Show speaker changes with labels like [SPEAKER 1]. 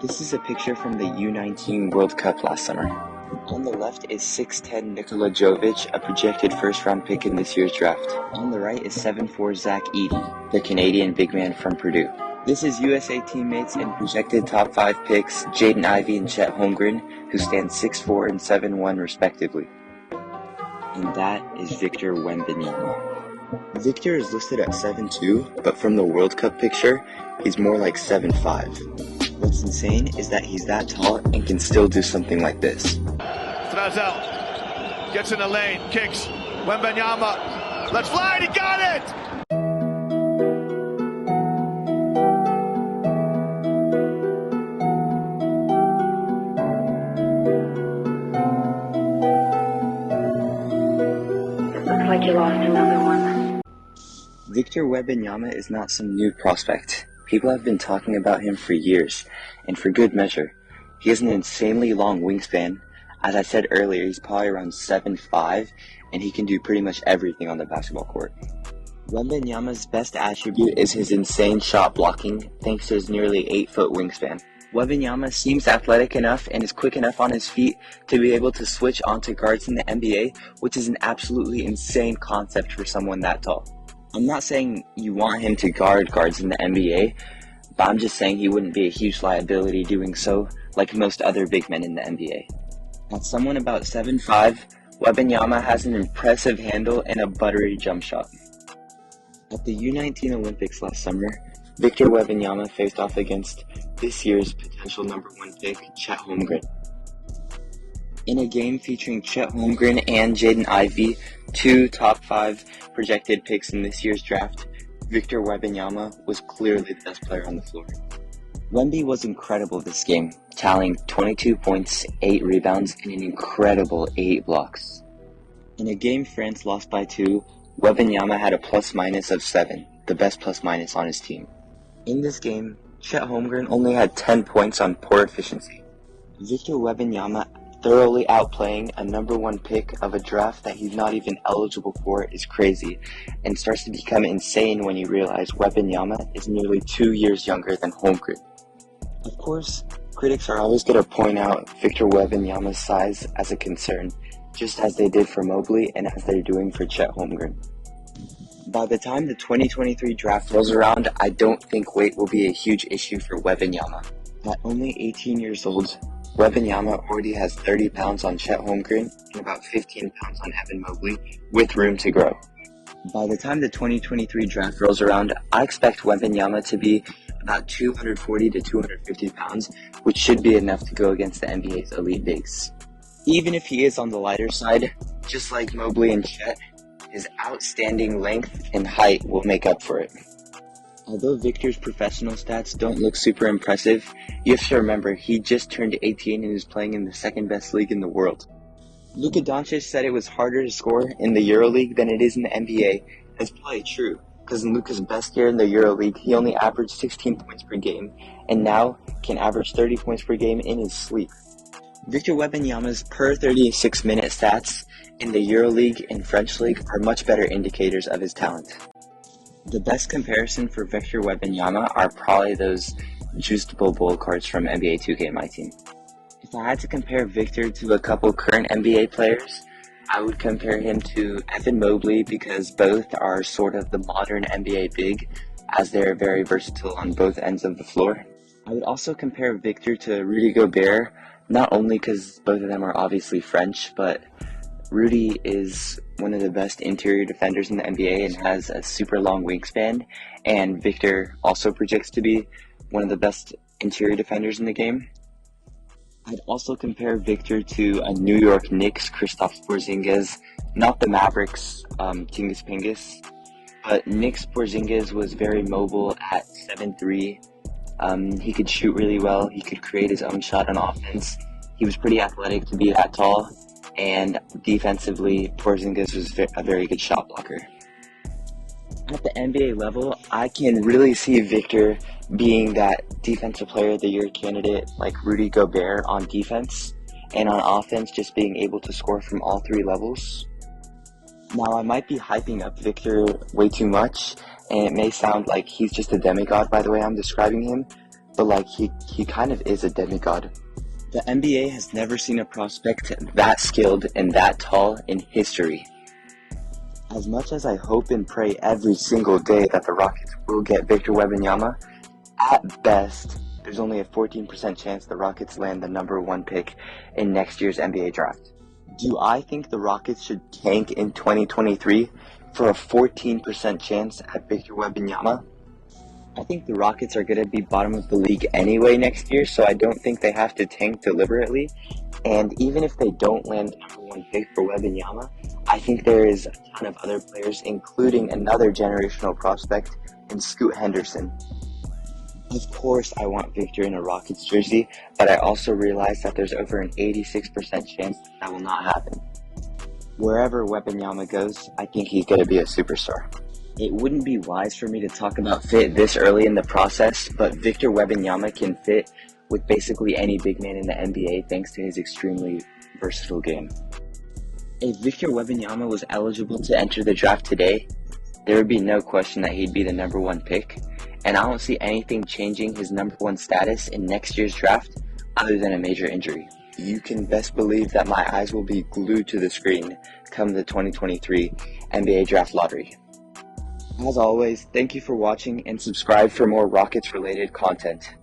[SPEAKER 1] This is a picture from the U19 World Cup last summer. On the left is 6'10" Nikola Jovic, a projected first-round pick in this year's draft. On the right is 7'4" Zach Edey, the Canadian big man from Purdue. This is USA teammates and projected top 5 picks Jaden Ivey and Chet Holmgren, who stand 6'4" and 7'1" respectively. And that is Victor Wembanyama. Victor is listed at 7'2", but from the World Cup picture, he's more like 7'5". What's insane is that he's that tall and can still do something like this.
[SPEAKER 2] Throws out, gets in the lane, kicks, Wembanyama, let's fly, he got it!
[SPEAKER 3] Looks like you lost another one.
[SPEAKER 1] Victor Wembanyama is not some new prospect. People have been talking about him for years, and for good measure. He has an insanely long wingspan. As I said earlier, he's probably around 7'5", and he can do pretty much everything on the basketball court. Wembanyama's best attribute is his insane shot blocking, thanks to his nearly 8-foot wingspan. Wembanyama seems athletic enough and is quick enough on his feet to be able to switch onto guards in the NBA, which is an absolutely insane concept for someone that tall. I'm not saying you want him to guard guards in the NBA, but I'm just saying he wouldn't be a huge liability doing so, like most other big men in the NBA. At someone about 7'5", Wembanyama has an impressive handle and a buttery jump shot. At the U19 Olympics last summer, Victor Wembanyama faced off against this year's potential number 1 pick, Chet Holmgren. In a game featuring Chet Holmgren and Jaden Ivey, 2 top 5 projected picks in this year's draft, Victor Wembanyama was clearly the best player on the floor. Wemby was incredible this game, tallying 22 points, 8 rebounds, and an incredible 8 blocks. In a game France lost by 2, Wembanyama had a plus-minus of 7, the best plus-minus on his team. In this game, Chet Holmgren only had 10 points on poor efficiency. Victor Wembanyama thoroughly outplaying a number 1 pick of a draft that he's not even eligible for is crazy, and starts to become insane when you realize Wembanyama is nearly 2 years younger than Holmgren. Of course, critics are always going to point out Victor Wembanyama's size as a concern, just as they did for Mobley and as they're doing for Chet Holmgren. By the time the 2023 draft rolls around, I don't think weight will be a huge issue for Wembanyama. At only 18 years old, Wembanyama already has 30 pounds on Chet Holmgren and about 15 pounds on Evan Mobley, with room to grow. By the time the 2023 draft rolls around, I expect Wembanyama to be about 240 to 250 pounds, which should be enough to go against the NBA's elite bigs. Even if he is on the lighter side, just like Mobley and Chet, his outstanding length and height will make up for it. Although Victor's professional stats don't look super impressive, you have to remember he just turned 18 and is playing in the second best league in the world. Luka Doncic said it was harder to score in the EuroLeague than it is in the NBA. That's probably true, because in Luka's best year in the EuroLeague, he only averaged 16 points per game, and now can average 30 points per game in his sleep. Victor Wembanyama's per 36-minute stats in the EuroLeague and French League are much better indicators of his talent. The best comparison for Victor Wembanyama are probably those juicable bull cards from NBA 2K My Team. If I had to compare Victor to a couple current NBA players, I would compare him to Evan Mobley because both are sort of the modern NBA big, as they're very versatile on both ends of the floor. I would also compare Victor to Rudy Gobert, not only because both of them are obviously French, but Rudy is one of the best interior defenders in the NBA and has a super long wingspan, and Victor also projects to be one of the best interior defenders in the game. I'd also compare Victor to a New York Knicks Kristaps Porzingis, not the Mavericks Tingus Pingus, but Knicks Porzingis was very mobile at 7'3". He could shoot really well, he could create his own shot on offense, he was pretty athletic to be that tall, and defensively, Porzingis was a very good shot blocker. At the NBA level, I can really see Victor being that Defensive Player of the Year candidate like Rudy Gobert on defense, and on offense just being able to score from all 3 levels. Now, I might be hyping up Victor way too much, and it may sound like he's just a demigod by the way I'm describing him, but like he kind of is a demigod. The NBA has never seen a prospect that skilled and that tall in history. As much as I hope and pray every single day that the Rockets will get Victor Wembanyama, at best, there's only a 14% chance the Rockets land the number 1 pick in next year's NBA draft. Do I think the Rockets should tank in 2023 for a 14% chance at Victor Wembanyama? I think the Rockets are going to be bottom of the league anyway next year, so I don't think they have to tank deliberately. And even if they don't land the number 1 pick for Wembanyama, I think there is a ton of other players, including another generational prospect in Scoot Henderson. Of course, I want Victor in a Rockets jersey, but I also realize that there's over an 86% chance that will not happen. Wherever Wembanyama goes, I think he's going to be a superstar. It wouldn't be wise for me to talk about fit this early in the process, but Victor Wembanyama can fit with basically any big man in the NBA thanks to his extremely versatile game. If Victor Wembanyama was eligible to enter the draft today, there would be no question that he'd be the number 1 pick, and I don't see anything changing his number 1 status in next year's draft other than a major injury. You can best believe that my eyes will be glued to the screen come the 2023 NBA Draft Lottery. As always, thank you for watching and subscribe for more Rockets related content.